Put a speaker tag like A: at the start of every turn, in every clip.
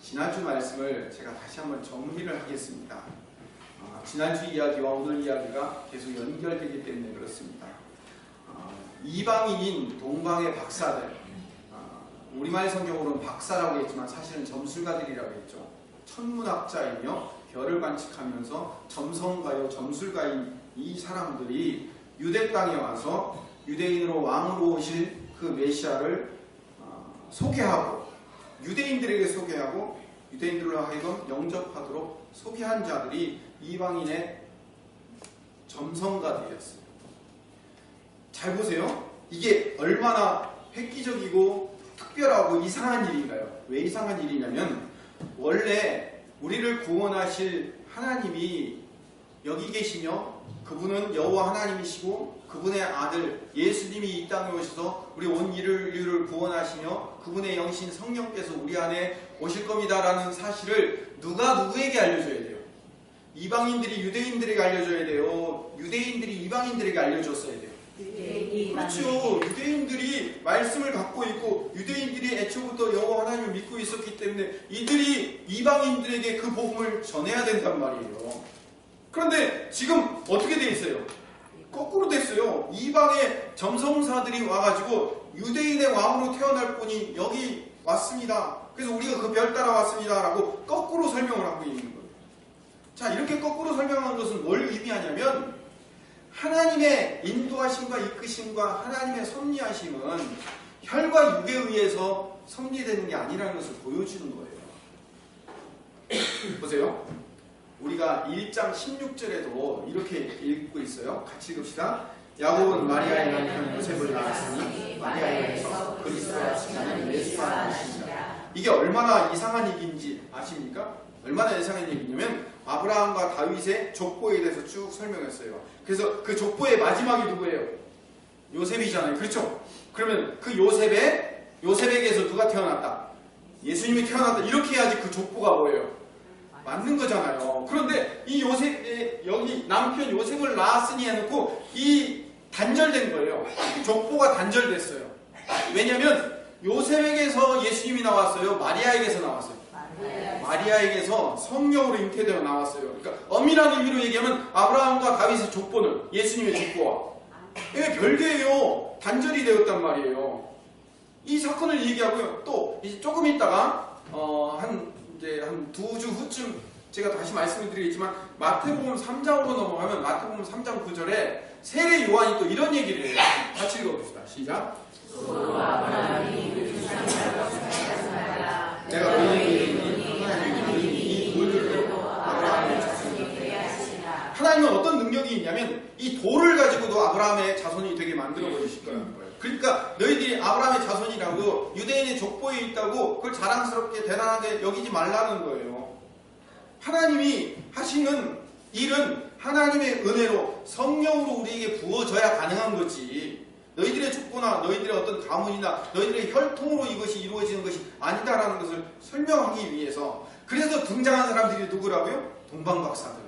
A: 지난주 말씀을 제가 다시 한번 정리를 하겠습니다. 지난주 이야기와 오늘 이야기가 계속 연결되기 때문에 그렇습니다. 이방인인 동방의 박사들, 우리말 성경으로는 박사라고 했지만 사실은 점술가들이라고 했죠. 천문학자이며 별을 관측하면서 점성가요, 점술가인 이 사람들이 유대 땅에 와서 유대인으로 왕으로 오실 그 메시아를 소개하고 유대인들에게 소개하고 유대인들로 하여금 영접하도록 소개한 자들이 이방인의 점성가들이었어요. 잘 보세요. 이게 얼마나 획기적이고 특별하고 이상한 일인가요? 왜 이상한 일이냐면 원래 우리를 구원하실 하나님이 여기 계시며 그분은 여호와 하나님이시고 그분의 아들 예수님이 이 땅에 오셔서 우리 온 인류를 구원하시며 그분의 영신 성령께서 우리 안에 오실 겁니다라는 사실을 누가 누구에게 알려줘야 돼요? 이방인들이 유대인들에게 알려줘야 돼요? 유대인들이 이방인들에게 알려줬어야 돼요? 그렇죠. 유대인들이 말씀을 갖고 있고 유대인들이 애초부터 여호와 하나님을 믿고 있었기 때문에 이들이 이방인들에게 그 복음을 전해야 된단 말이에요. 그런데 지금 어떻게 돼 있어요? 거꾸로 됐어요. 이방의 점성사들이 와가지고 유대인의 왕으로 태어날 분이 여기 왔습니다. 그래서 우리가 그 별 따라 왔습니다 라고 거꾸로 설명을 하고 있는 거예요. 자, 이렇게 거꾸로 설명한 것은 뭘 의미하냐면 하나님의 인도하심과 이끄심과 하나님의 섭리하심은 혈과 육에 의해서 섭리되는 게 아니라는 것을 보여주는 거예요. 보세요. 우리가 1장 16절에도 이렇게 읽고 있어요. 같이 읽읍시다. 야곱은 마리아의 남편 요셉을 낳았으니 마리아에게서 그리스도라 칭하는 예수가 나시니라. 이게 얼마나 이상한 얘기인지 아십니까? 얼마나 이상한 얘기냐면 아브라함과 다윗의 족보에 대해서 쭉 설명했어요. 그래서 그 족보의 마지막이 누구예요? 요셉이잖아요. 그렇죠? 그러면 그 요셉에게서 누가 태어났다? 예수님이 태어났다. 이렇게 해야지 그 족보가 뭐예요? 맞는 거잖아요. 그런데 이 요셉의 여기 남편 요셉을 낳았으니 해놓고 이 단절된 거예요. 족보가 단절됐어요. 왜냐하면 요셉에게서 예수님이 나왔어요? 마리아에게서 나왔어요? 마리아에게서 성령으로 잉태되어 나왔어요. 그러니까 엄밀한 의미로 얘기하면 아브라함과 다윗의 족보는 예수님의 족보와 이게 별개예요. 단절이 되었단 말이에요. 이 사건을 얘기하고요. 또 이제 조금 있다가 한 2주 후쯤 제가 다시 말씀을 드리겠지만 마태복음 3장으로 넘어가면 마태복음 3장 9절에 세례 요한이 또 이런 얘기를 해요. 같이 읽어봅시다. 시작. 내가 너희에게 하나님은 어떤 능력이 있냐면 이 돌을 가지고도 아브라함의 자손이 되게 만들어 버리실 거라는 거예요. 그러니까 너희들이 아브라함의 자손이라고 유대인의 족보에 있다고 그걸 자랑스럽게 대단하게 여기지 말라는 거예요. 하나님이 하시는 일은 하나님의 은혜로 성령으로 우리에게 부어져야 가능한 거지 너희들의 족보나 너희들의 어떤 가문이나 너희들의 혈통으로 이것이 이루어지는 것이 아니다라는 것을 설명하기 위해서 그래서 등장한 사람들이 누구라고요? 동방박사들,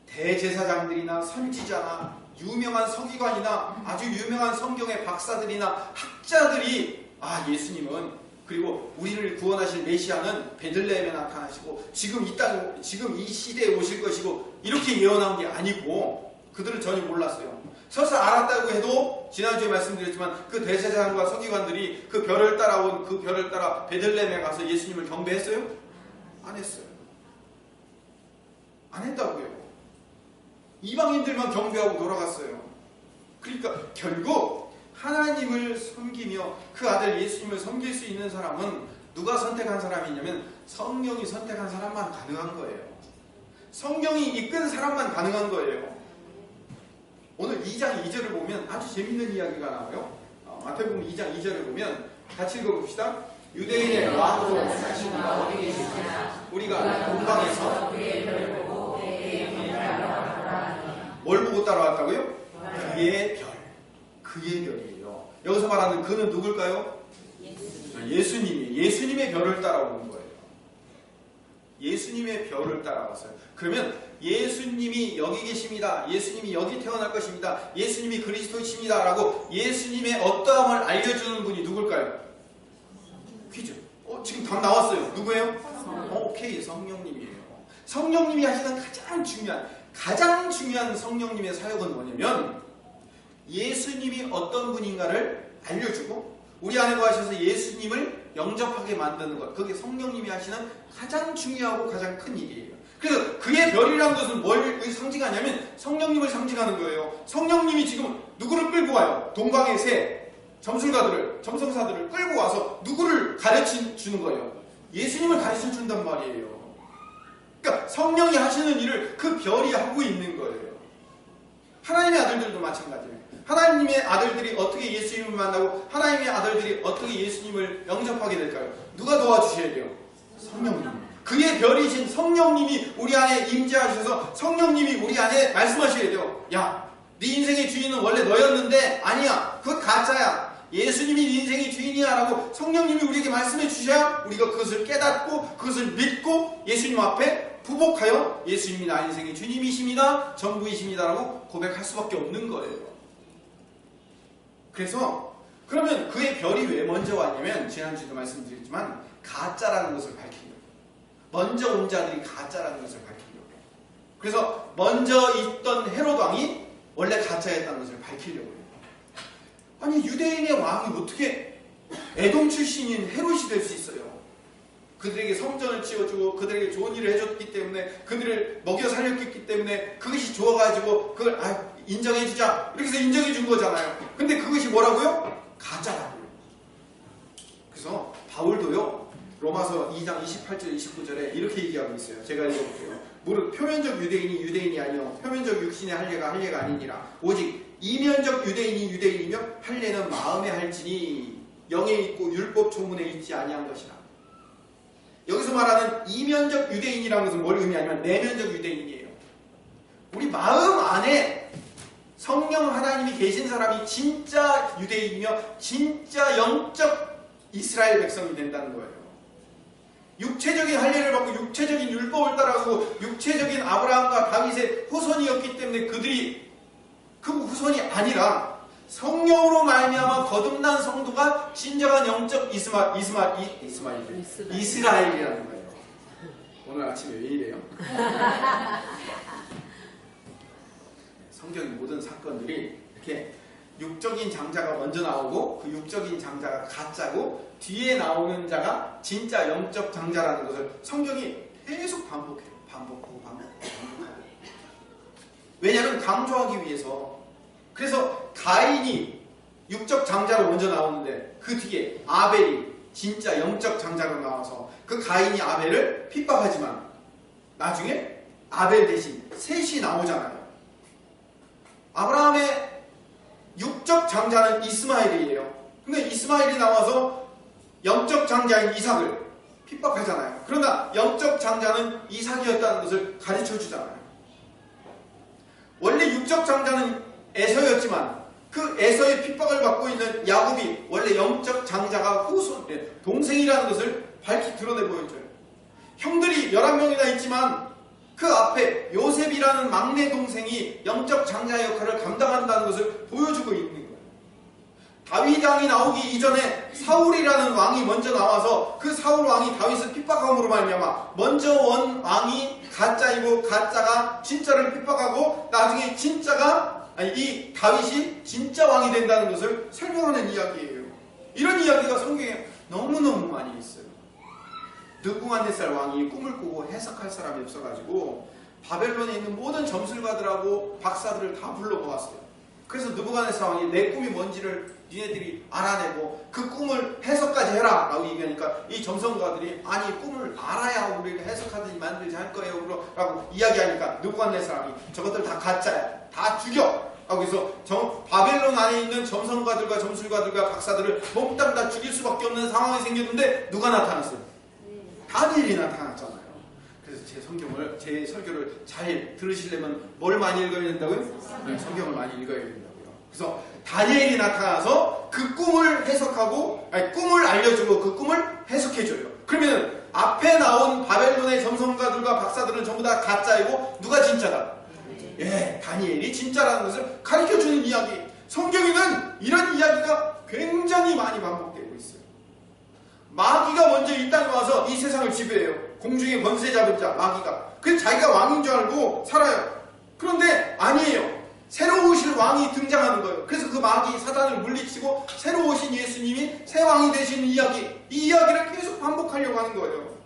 A: 대제사장들이나 선지자나 유명한 서기관이나 아주 유명한 성경의 박사들이나 학자들이 예수님은 그리고 우리를 구원하실 메시아는 베들레헴에 나타나시고 지금 이 시대에 오실 것이고 이렇게 예언한 게 아니고 그들은 전혀 몰랐어요. 설사 알았다고 해도 지난주에 말씀드렸지만 그 대제사장과 서기관들이 그 별을 따라온 그 별을 따라 베들레헴에 가서 예수님을 경배했어요? 안 했어요. 안 했다고요. 이방인들만 경배하고 돌아갔어요. 그러니까 결국 하나님을 섬기며 그 아들 예수님을 섬길 수 있는 사람은 누가 선택한 사람이냐면 성령이 선택한 사람만 가능한 거예요. 성령이 이끈 사람만 가능한 거예요. 오늘 2장 2절을 보면 아주 재밌는 이야기가 나와요. 마태복음 2장 2절을 보면 같이 읽어봅시다. 유대인의 왕으로 사신 이가 어디 계시냐 우리가 동방에서 뭘 보고 따라왔다고요? 그의 별. 그의 별이에요. 여기서 말하는 그는 누굴까요? 예수님의 별을 따라오는 거예요. 예수님의 별을 따라왔어요. 그러면 예수님이 여기 계십니다. 예수님이 여기 태어날 것입니다. 예수님이 그리스도이십니다. 라고 예수님의 어떠함을 알려주는 분이 누굴까요? 퀴즈. 지금 답 나왔어요. 누구예요? 오케이, 성령님이에요. 성령님이 하시는 가장 중요한 성령님의 사역은 뭐냐면 예수님이 어떤 분인가를 알려주고 우리 안에 거하셔서 예수님을 영접하게 만드는 것. 그게 성령님이 하시는 가장 중요하고 가장 큰 일이에요. 그래서 그의 별이라는 것은 뭘 상징하냐면 성령님을 상징하는 거예요. 성령님이 지금 누구를 끌고 와요? 동방의 새, 점성사들을 끌고 와서 누구를 가르쳐주는 거예요? 예수님을 가르쳐준단 말이에요. 그러니까 성령이 하시는 일을 그 별이 하고 있는 거예요. 하나님의 아들들도 마찬가지예요. 하나님의 아들들이 어떻게 예수님을 만나고 하나님의 아들들이 어떻게 예수님을 영접하게 될까요? 누가 도와주셔야 돼요? 성령님. 그의 별이신 성령님이 우리 안에 임재하셔서 성령님이 우리 안에 말씀하셔야 돼요. 야, 네 인생의 주인은 원래 너였는데 아니야. 그건 가짜야. 예수님이 네 인생의 주인이야 라고 성령님이 우리에게 말씀해 주셔야 우리가 그것을 깨닫고 그것을 믿고 예수님 앞에 부복하여 예수님이 나 인생의 주님이십니다. 전부이십니다 라고 고백할 수밖에 없는 거예요. 그래서 그러면 그의 별이 왜 먼저 왔냐면 지난주에도 말씀드렸지만 가짜라는 것을 밝히려고. 먼저 온 자들이 가짜라는 것을 밝히려고. 그래서 먼저 있던 헤롯 왕이 원래 가짜였다는 것을 밝히려고 해요. 아니 유대인의 왕이 어떻게 에돔 출신인 헤롯이 될 수 있어요? 그들에게 성전을 지어주고 그들에게 좋은 일을 해줬기 때문에 그들을 먹여 살렸기 때문에 그것이 좋아가지고 그걸 인정해주자 이렇게 해서 인정해준 거잖아요. 근데 그것이 뭐라고요? 가짜라고요. 그래서 바울도요 로마서 2장 28절 29절에 이렇게 얘기하고 있어요. 제가 읽어볼게요. 무릇 표면적 유대인이 유대인이 아니요 표면적 육신의 할례가 할례가 아니니라 오직 이면적 유대인이 유대인이며 할례는 마음에 할지니 영에 있고 율법 조문에 있지 아니한 것이라. 여기서 말하는 이면적 유대인이라는 것은 뭘 의미하냐면 내면적 유대인이에요. 우리 마음 안에 성령 하나님이 계신 사람이 진짜 유대인이며 진짜 영적 이스라엘 백성이 된다는 거예요. 육체적인 할례를 받고 육체적인 율법을 따라가고 육체적인 아브라함과 다윗의 후손이었기 때문에 그들이 그 후손이 아니라 성령으로 말미암아 거듭난 성도가 진정한 영적 이스라엘이라는 거예요. 오늘 아침에 왜 이래요? 성경의 모든 사건들이 이렇게 육적인 장자가 먼저 나오고 그 육적인 장자가 가짜고 뒤에 나오는 자가 진짜 영적 장자라는 것을 성경이 계속 반복해요. 반복하고. 왜냐하면 강조하기 위해서. 그래서 가인이 육적 장자로 먼저 나오는데 그 뒤에 아벨이 진짜 영적 장자로 나와서 그 가인이 아벨을 핍박하지만 나중에 아벨 대신 셋이 나오잖아요. 아브라함의 육적 장자는 이스마엘이에요. 근데 이스마엘이 나와서 영적 장자인 이삭을 핍박하잖아요. 그러나 영적 장자는 이삭이었다는 것을 가르쳐주잖아요. 원래 육적 장자는 에서였지만 그 에서의 핍박을 받고 있는 야곱이 원래 영적 장자가 후손, 동생이라는 것을 밝히 드러내 보여줘요. 형들이 11명이나 있지만 그 앞에 요셉이라는 막내 동생이 영적 장자의 역할을 감당한다는 것을 보여주고 있는 거예요. 다윗 왕이 나오기 이전에 사울이라는 왕이 먼저 나와서 그 사울 왕이 다윗을 핍박함으로 말미암아 먼저 온 왕이 가짜이고 가짜가 진짜를 핍박하고 나중에 이 다윗이 진짜 왕이 된다는 것을 설명하는 이야기예요. 이런 이야기가 성경에 너무너무 많이 있어요. 느부갓네살 왕이 꿈을 꾸고 해석할 사람이 없어가지고 바벨론에 있는 모든 점술가들하고 박사들을 다 불러모았어요. 그래서 느부갓네살 왕이 내 꿈이 뭔지를 니네들이 알아내고 그 꿈을 해석까지 해라 라고 얘기하니까 이 점성가들이 아니 꿈을 알아야 우리가 해석하든지 만들지 할 거예요 라고 이야기하니까 느부갓네살 왕이 저것들 다 가짜야. 다 죽여! 라고 해서 바벨론 안에 있는 점성가들과 점술가들과 박사들을 몽땅 다 죽일 수밖에 없는 상황이 생겼는데 누가 나타났어요? 다니엘이 나타났잖아요. 그래서 제 설교를 잘 들으시려면 뭘 많이 읽어야 된다고요? 성경을 많이 읽어야 된다고요. 그래서 다니엘이 나타나서 그 꿈을 해석하고, 꿈을 알려주고 그 꿈을 해석해줘요. 그러면 앞에 나온 바벨론의 점성가들과 박사들은 전부 다 가짜이고 누가 진짜다? 다니엘이 진짜라는 것을 가르쳐주는 이야기. 성경에는 이런 이야기가 굉장히 많이 반복되고 있어요. 마귀가 먼저 이 땅에 나와서 이 세상을 지배해요. 공중의 권세 잡은 자 마귀가. 그래서 자기가 왕인 줄 알고 살아요. 그런데 아니에요. 새로 오실 왕이 등장하는 거예요. 그래서 그 마귀 사단을 물리치고 새로 오신 예수님이 새 왕이 되시는 이야기, 이 이야기를 계속 반복하려고 하는 거예요.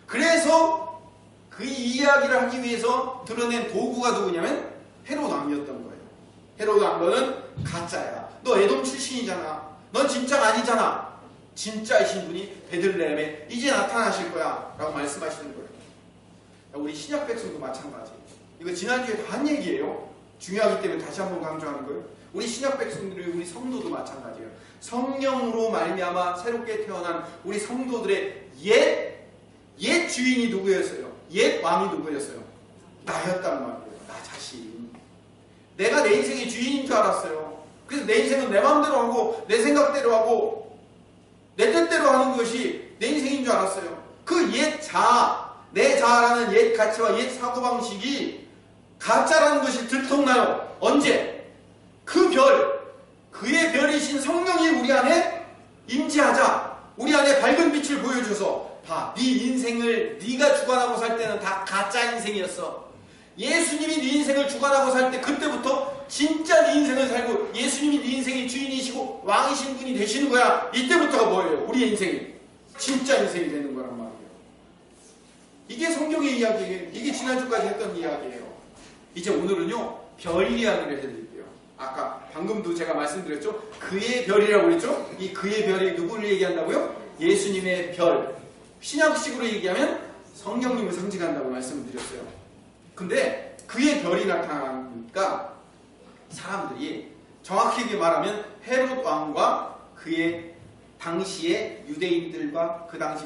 A: 그래서 그 이야기를 하기 위해서 드러낸 도구가 누구냐면 헤롯 왕이었던 거예요. 헤롯 왕은 가짜야. 너 에돔 출신이잖아. 넌 진짜가 아니잖아. 진짜이신 분이 베들레헴에 이제 나타나실 거야 라고 말씀하시는 거예요. 우리 신약 백성도 마찬가지. 이거 지난주에 다 한 얘기예요. 중요하기 때문에 다시 한번 강조하는 거예요. 우리 신약 백성들이, 우리 성도도 마찬가지예요. 성령으로 말미암아 새롭게 태어난 우리 성도들의 옛 주인이 누구였어요? 옛 왕이 누구였어요? 나였단 말이에요. 나 자신. 내가 내 인생의 주인인 줄 알았어요. 그래서 내 인생은 내 마음대로 하고 내 생각대로 하고 내 뜻대로 하는 것이 내 인생인 줄 알았어요. 그 옛 자아, 내 자아라는 옛 가치와 옛 사고방식이 가짜라는 것이 들통나요. 언제? 그 그의 별이신 성령이 우리 안에 임재하자. 우리 안에 밝은 빛을 보여줘서 봐, 네 인생을 네가 주관하고 살 때는 다 가짜 인생이었어. 예수님이 네 인생을 주관하고 살 때 그때부터 진짜 네 인생을 살고 예수님이 네 인생의 주인이시고 왕이신 분이 되시는 거야. 이때부터가 뭐예요? 우리의 인생이 진짜 인생이 되는 거란 말이에요. 이게 성경의 이야기예요. 이게 지난주까지 했던 이야기예요. 이제 오늘은요, 별 이야기를 해드릴게요. 아까 방금도 제가 말씀드렸죠? 그의 별이라고 그랬죠? 이 그의 별이 누구를 얘기한다고요? 예수님의 별. 신약식으로 얘기하면 성령님을 상징한다고 말씀드렸어요. 근데 그의 별이 나타나니까 사람들이 정확히 말하면 헤롯 왕과 그의 당시의 유대인들과 그 당시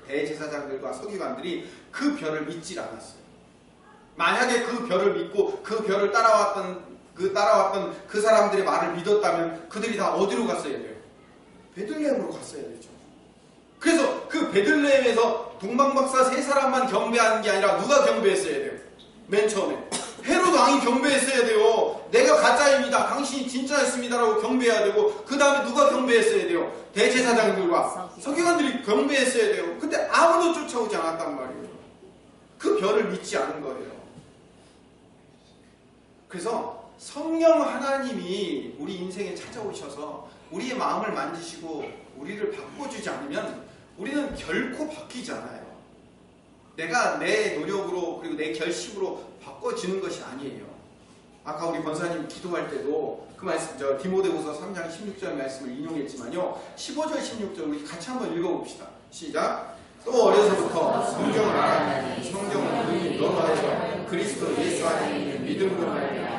A: 대제사장들과 서기관들이 그 별을 믿질 않았어요. 만약에 그 별을 믿고 그 별을 따라왔던 그 사람들의 말을 믿었다면 그들이 다 어디로 갔어야 돼요? 베들레헴으로 갔어야 되죠. 그래서 그 베들레헴에서 동방박사 세 사람만 경배하는 게 아니라 누가 경배했어야 돼요? 맨 처음에 헤롯 왕이 경배했어야 돼요. 내가 가짜입니다. 당신이 진짜였습니다라고 경배해야 되고, 그 다음에 누가 경배했어야 돼요? 대제사장들과 서기관들이 경배했어야 돼요. 근데 아무도 쫓아오지 않았단 말이에요. 그 별을 믿지 않은 거예요. 그래서 성령 하나님이 우리 인생에 찾아오셔서 우리의 마음을 만지시고 우리를 바꿔주지 않으면 우리는 결코 바뀌지 않아요. 내가 내 노력으로 그리고 내 결심으로 바꿔지는 것이 아니에요. 아까 우리 권사님 기도할 때도 그 말씀, 디모데후서 3장 16절 말씀을 인용했지만요, 15절 16절 우리 같이 한번 읽어봅시다. 시작. 또 어려서부터 성경을 알아내니 성경은 능히 너로 하여금 그리스도 예수 안에 있는 믿음으로 말미암아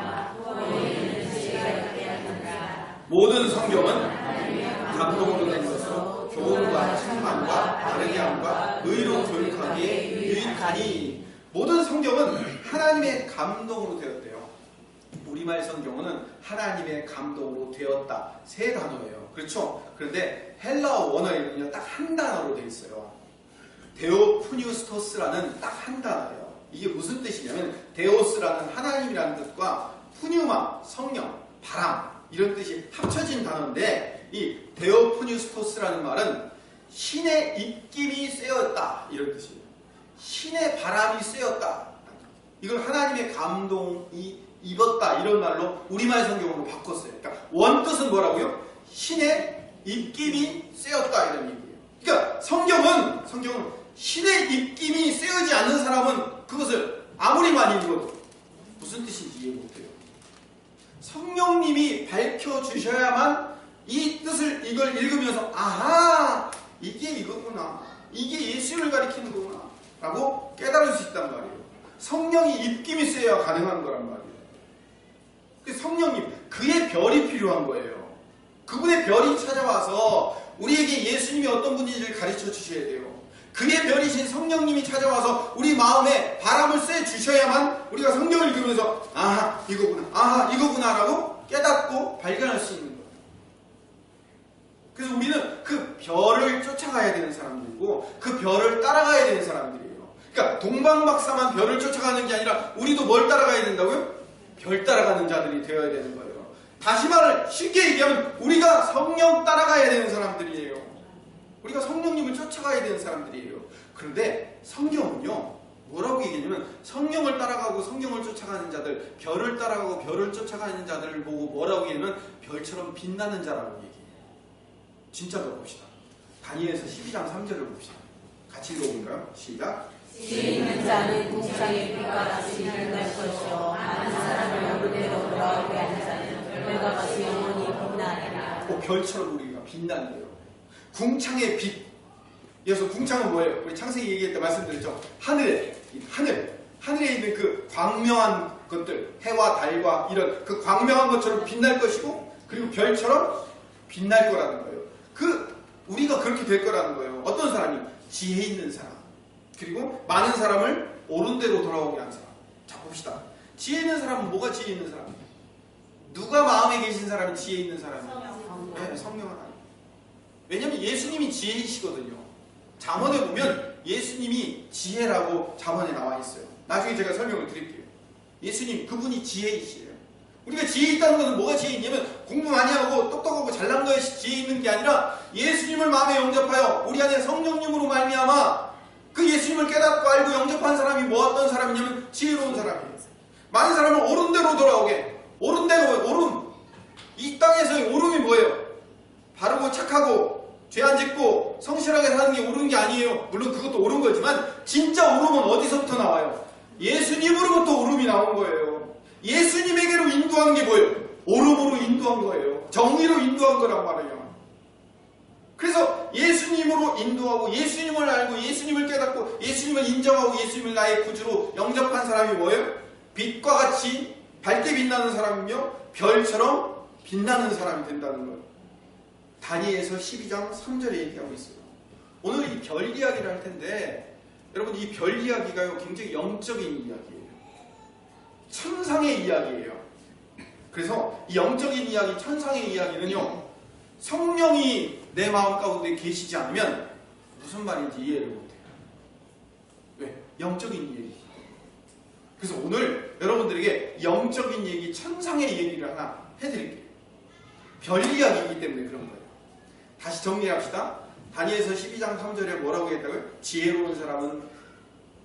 A: 모든 성경은 감동으로 된 것으로 교훈과 책망과 바르게 함과 의로 교육하기에 유익하니. 모든 성경은 하나님의 감동으로 되었대요. 우리말 성경은 하나님의 감동으로 되었다. 세 단어예요. 그렇죠? 그런데 헬라어 원어에는요, 딱 한 단어로 되어 있어요. 데오푸니우스토스라는 딱 한 단어예요. 이게 무슨 뜻이냐면 데오스라는 하나님이라는 뜻과 푸뉴마, 성령, 바람 이런 뜻이 합쳐진 단어인데, 이 데오푸니우스토스라는 말은 신의 입김이 쐬었다 이런 뜻이에요. 신의 바람이 쐬었다. 이걸 하나님의 감동이 입었다 이런 말로 우리말 성경으로 바꿨어요. 그러니까 원뜻은 뭐라고요? 신의 입김이 쐬었다 이런 얘기예요. 그러니까 성경은 신의 입김이 쐬어지 않는 사람은 그것을 아무리 많이 읽어도 무슨 뜻인지 이해 못해요. 성령님이 밝혀주셔야만 이 뜻을 이걸 읽으면서 아하, 이게 이거구나, 이게 예수를 가리키는 거구나 라고 깨달을 수 있단 말이에요. 성령이 입김이 쐬야 가능한 거란 말이에요. 성령님, 그의 별이 필요한 거예요. 그분의 별이 찾아와서 우리에게 예수님이 어떤 분인지를 가르쳐 주셔야 돼요. 그의 별이신 성령님이 찾아와서 우리 마음에 바람을 쐬 주셔야만 우리가 성경을 읽으면서 아하, 이거구나, 아하, 이거구나 라고 깨닫고 발견할 수 있는 거예요. 그래서 우리는 그 별을 쫓아가야 되는 사람들이고 그 별을 따라가야 되는 사람들이에요. 그러니까 동방박사만 별을 쫓아가는 게 아니라 우리도 뭘 따라가야 된다고요? 별 따라가는 자들이 되어야 되는 거예요. 다시 말을 쉽게 얘기하면 우리가 성령 따라가야 되는 사람들이에요. 우리가 성령님을 쫓아가야 되는 사람들이에요. 그런데 성경은요, 뭐라고 얘기하냐면 성령을 따라가고 성령을 쫓아가는 자들, 별을 따라가고 별을 쫓아가는 자들을 보고 뭐라고 얘기하면 별처럼 빛나는 자라고 얘기해요. 진짜로 봅시다. 다니엘서 12장 3절을 봅시다. 같이 읽어볼까요? 시작.
B: 지혜 있는 자는 궁창의 빛과 같이 빛날 것이요 많은 사람을 오르내로 돌아오게 하는 자는 별과 같이 영원히 빛나리라.
A: 별처럼 우리가 빛난대요. 궁창의 빛. 그래서 궁창은 뭐예요? 우리 창세기 얘기할 때 말씀드렸죠. 하늘에 있는 그 광명한 것들, 해와 달과 이런 그 광명한 것처럼 빛날 것이고, 그리고 별처럼 빛날 거라는 거예요. 우리가 그렇게 될 거라는 거예요. 어떤 사람이? 지혜 있는 사람. 그리고 많은 사람을 옳은 대로 돌아오게 하는 사람. 자, 봅시다. 지혜 있는 사람은 뭐가 지혜 있는 사람이에요? 누가 마음에 계신 사람이 지혜 있는 사람이에요? 네, 성령 하나님. 왜냐하면 예수님이 지혜이시거든요. 잠언에 보면 예수님이 지혜라고 잠언에 나와 있어요. 나중에 제가 설명을 드릴게요. 예수님, 그분이 지혜이시에요. 우리가 지혜 있다는 것은 뭐가 지혜 있냐면 공부 많이 하고 똑똑하고 잘난 거에 지혜 있는 게 아니라 예수님을 마음에 영접하여 우리 안에 성령님으로 말미암아 그 예수님을 깨닫고 알고 영접한 사람이 뭐 어떤 사람이냐면 지혜로운 사람이에요. 많은 사람을 옳은 대로 돌아오게. 옳은 대로, 옳음. 이 땅에서의 옳음이 뭐예요? 바르고 착하고 죄 안 짓고 성실하게 사는 게 옳은 게 아니에요. 물론 그것도 옳은 거지만 진짜 옳음은 어디서부터 나와요? 예수님으로부터 옳음이 나온 거예요. 예수님에게로 인도한 게 뭐예요? 옳음으로 인도한 거예요. 정의로 인도한 거란 말이에요. 그래서 예수님으로 인도하고 예수님을 알고 예수님을 깨닫고 예수님을 인정하고 예수님을 나의 구주로 영접한 사람이 뭐예요? 빛과 같이 밝게 빛나는 사람이며 별처럼 빛나는 사람이 된다는 거예요. 다니엘서 12장 3절에 얘기하고 있어요. 오늘 이 별 이야기를 할 텐데 여러분, 이 별 이야기가요 굉장히 영적인 이야기예요. 천상의 이야기예요. 그래서 이 영적인 이야기, 천상의 이야기는요, 성령이 내 마음 가운데 계시지 않으면 무슨 말인지 이해를 못해요. 왜? 영적인 얘기. 그래서 오늘 여러분들에게 영적인 얘기, 천상의 얘기를 하나 해드릴게요. 별 이야기이기 때문에 그런 거예요. 다시 정리합시다. 다니엘서 12장 3절에 뭐라고 했다고요? 지혜로운 사람은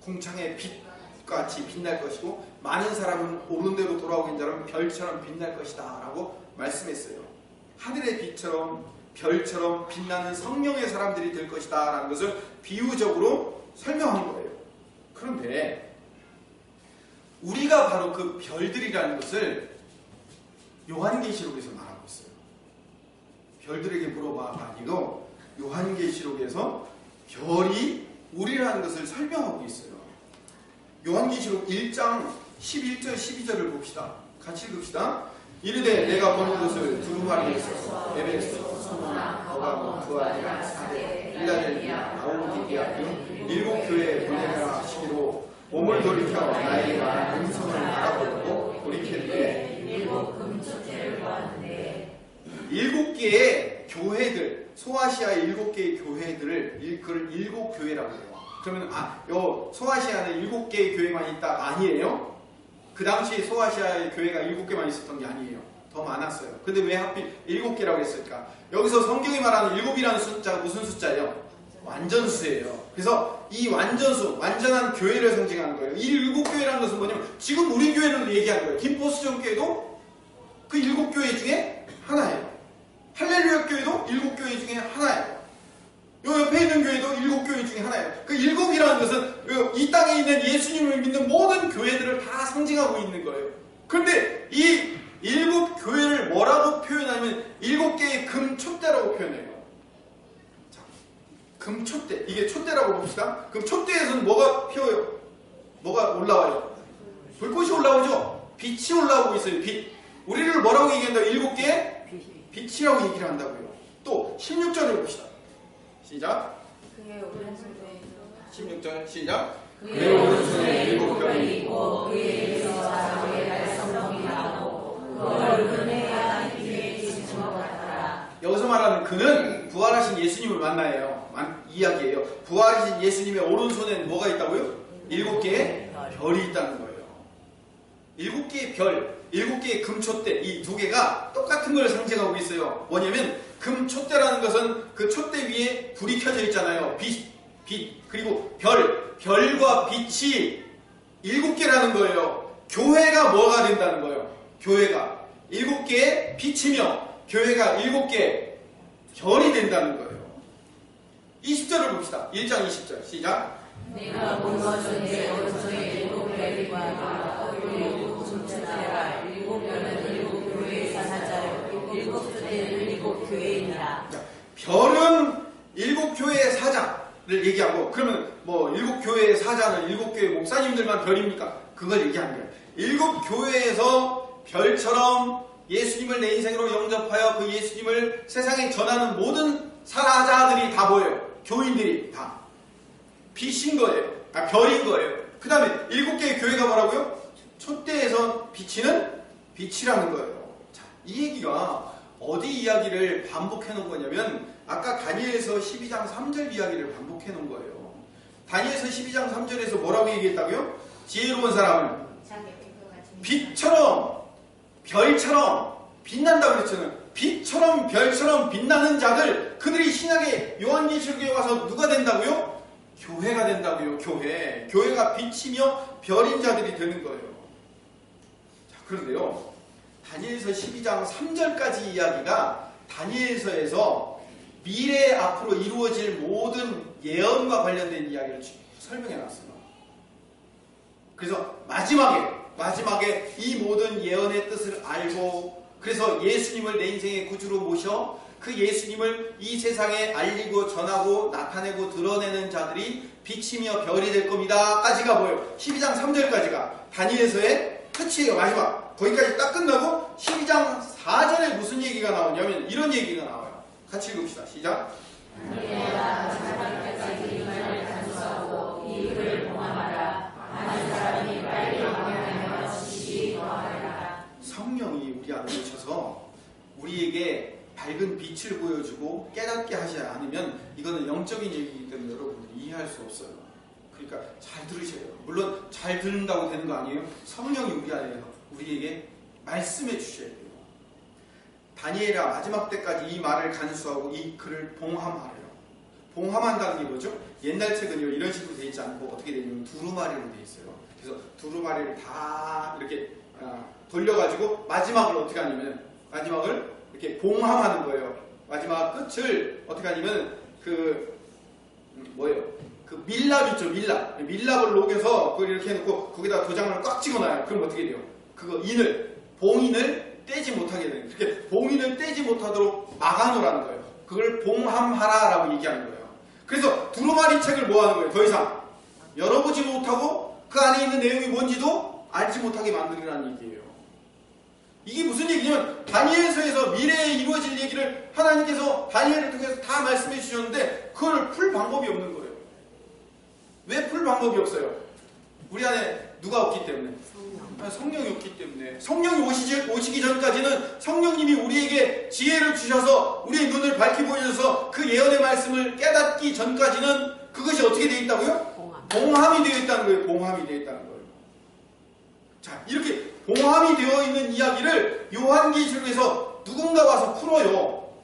A: 궁창의 빛과 같이 빛날 것이고 많은 사람은 옳은 대로 돌아오긴 자라면 별처럼 빛날 것이다 라고 말씀했어요. 하늘의 빛처럼 별처럼 빛나는 성령의 사람들이 될 것이다 라는 것을 비유적으로 설명한 거예요. 그런데 우리가 바로 그 별들이라는 것을 요한계시록에서 말하고 있어요. 별들에게 물어봐가 아니고 요한계시록에서 별이 우리라는 것을 설명하고 있어요. 요한계시록 1장 11절 12절을 봅시다. 같이 읽읍시다. 이르되 내가 보는 것을 두루마리에서 에베소, 스무나, 거가모, 두아디라, 사데, 필라델피아, 라오디게아 등 7교회에 보내라 하시기로 몸을 돌이켜 나에게 말한 음성을 알아보고 돌이킬 때
B: 7 금축제를 보았는데
A: 7개의 교회들, 소아시아의 7개의 교회들을 그걸 7교회라고 해요. 그러면 요 소아시아는 7개의 교회만 있다 아니에요? 그 당시 소아시아의 교회가 7개만 있었던 게 아니에요. 더 많았어요. 근데 왜 하필 7개라고 했을까? 여기서 성경이 말하는 7이라는 숫자가 무슨 숫자예요? 완전수예요. 그래서 이 완전수, 완전한 교회를 상징하는 거예요. 이 7교회라는 것은 뭐냐면 지금 우리 교회를 얘기하는 거예요. 김포수정교회도 그 7교회 중에 하나예요. 할렐루야 교회도 7교회 중에 하나예요. 요 옆에 있는 교회도 7교회 중에 하나예요. 그 7이라는 것은 이 땅에 있는 예수님을 믿는 모든 교회들을 다 상징하고 있는 거예요. 그런데 이 7교회를 뭐라고 표현하냐면 7개의 금촛대라고 표현해요. 자, 금촛대. 이게 촛대라고 봅시다. 그럼 촛대에서는 뭐가 피어요? 뭐가 올라와요? 불꽃이 올라오죠? 빛이 올라오고 있어요. 빛. 우리를 뭐라고 얘기한다고? 7개의 빛이라고 얘기를 한다고요. 또 16절을 봅시다. 시작.
B: 그의 오른손에
A: 16절 시작.
B: 그의 오른손에 7별이 있고 그의 입에서 자석의 달성성이 나고 그 얼굴은 해가 빛에 비추는 것 같더라.
A: 여기서 말하는 그는 부활하신 예수님을 만나요. 이야기예요. 부활하신 예수님의 오른손에는 뭐가 있다고요? 7개의 별이 있다는 거예요. 7개의 별. 7개의 금촛대, 이 2개가 똑같은 걸 상징하고 있어요. 뭐냐면 금촛대라는 것은 그 촛대 위에 불이 켜져 있잖아요. 빛, 그리고 별과 빛이 7개라는 거예요. 교회가 뭐가 된다는 거예요? 교회가 7개의 빛이며 교회가 7개의 별이 된다는 거예요. 20절을 봅시다. 1장 20절 시작.
B: 내가 본 것은 내 오른손에 7별과 7 금촛대라 7별은 7교회의 사자요 7촛대는 7교회이니라.
A: 별은 7교회의 사자를 얘기하고, 그러면 뭐 7교회의 사자는 7교회 목사님들만 별입니까? 그걸 얘기하는 거예요. 7교회에서 별처럼 예수님을 내 인생으로 영접하여 그 예수님을 세상에 전하는 모든 사자들이 다 뭐예요? 교인들이 다 빛인 거예요. 별인 거예요. 그 다음에 7개의 교회가 뭐라고요? 촛대에서 비치는 빛이라는 거예요. 자, 이 얘기가 어디 이야기를 반복해 놓은 거냐면 아까 다니엘서 12장 3절 이야기를 반복해 놓은 거예요. 다니엘서 12장 3절에서 뭐라고 얘기했다고요? 지혜로운 사람은 빛처럼 별처럼 빛난다고 그랬잖아요. 빛처럼 별처럼 빛나는 자들, 그들이 신약의 요한계시록에 와서 누가 된다고요? 교회가 된다고요. 교회가 빛이며 별인 자들이 되는 거예요. 자, 그런데요, 다니엘서 12장 3절까지 이야기가 다니엘서에서 미래 앞으로 이루어질 모든 예언과 관련된 이야기를 설명해 놨어요. 그래서 마지막에 이 모든 예언의 뜻을 알고, 그래서 예수님을 내 인생의 구주로 모셔 그 예수님을 이 세상에 알리고 전하고 나타내고 드러내는 자들이 빛이며 별이 될 겁니다 까지가 뭐예요? 12장 3절까지가 다니엘서의 끝이에요. 마지막 거기까지 딱 끝나고 12장 4절에 무슨 얘기가 나오냐면 이런 얘기가 나와요. 같이 읽읍시다. 시작. 성령이 우리 안에 오셔서 우리에게 밝은 빛을 보여주고 깨닫게 하지 않으면 이거는 영적인 얘기이기 때문에 여러분들이 이해할 수 없어요. 그러니까 잘 들으셔야 돼요. 물론 잘 듣는다고 되는 거 아니에요. 성령이 우리 안에 우리에게 말씀해 주셔야 돼요. 다니엘아 마지막 때까지 이 말을 간수하고 이 글을 봉함하래요. 봉함한다는 게 뭐죠? 옛날 책은요 이런 식으로 되어 있지 않고 어떻게 되냐면 두루마리로 되어 있어요. 그래서 두루마리를 다 이렇게 돌려가지고 마지막을 어떻게 하냐면 마지막을 이렇게 봉함하는 거예요. 마지막 끝을 어떻게 하냐면 그 밀랍 있죠. 밀랍을 녹여서 그걸 이렇게 해놓고 거기다 도장을 꽉 찍어놔요. 그럼 어떻게 돼요? 그거 봉인을 떼지 못하게 돼요. 그렇게 봉인을 떼지 못하도록 막아놓으라는 거예요. 그걸 봉함하라라고 얘기하는 거예요. 그래서 두루마리 책을 뭐 하는 거예요? 더 이상 열어보지 못하고 그 안에 있는 내용이 뭔지도 알지 못하게 만들라는 얘기예요. 이게 무슨 얘기냐면 다니엘서에서 미래에 이루어질 얘기를 하나님께서 다니엘을 통해서 다 말씀해 주셨는데 그걸 풀 방법이 없는 거예요. 왜 풀 방법이 없어요? 우리 안에 누가 없기 때문에? 성령이 없기 때문에. 성령이 오시기 전까지는 성령님이 우리에게 지혜를 주셔서 우리의 눈을 밝히 보여줘서 그 예언의 말씀을 깨닫기 전까지는 그것이 어떻게 되어 있다고요? 봉함이 되어 있다는 거예요. 봉함이 되어 있다는 거예요. 자, 이렇게 봉함이 되어 있는 이야기를 요한계시록에서 누군가 와서 풀어요.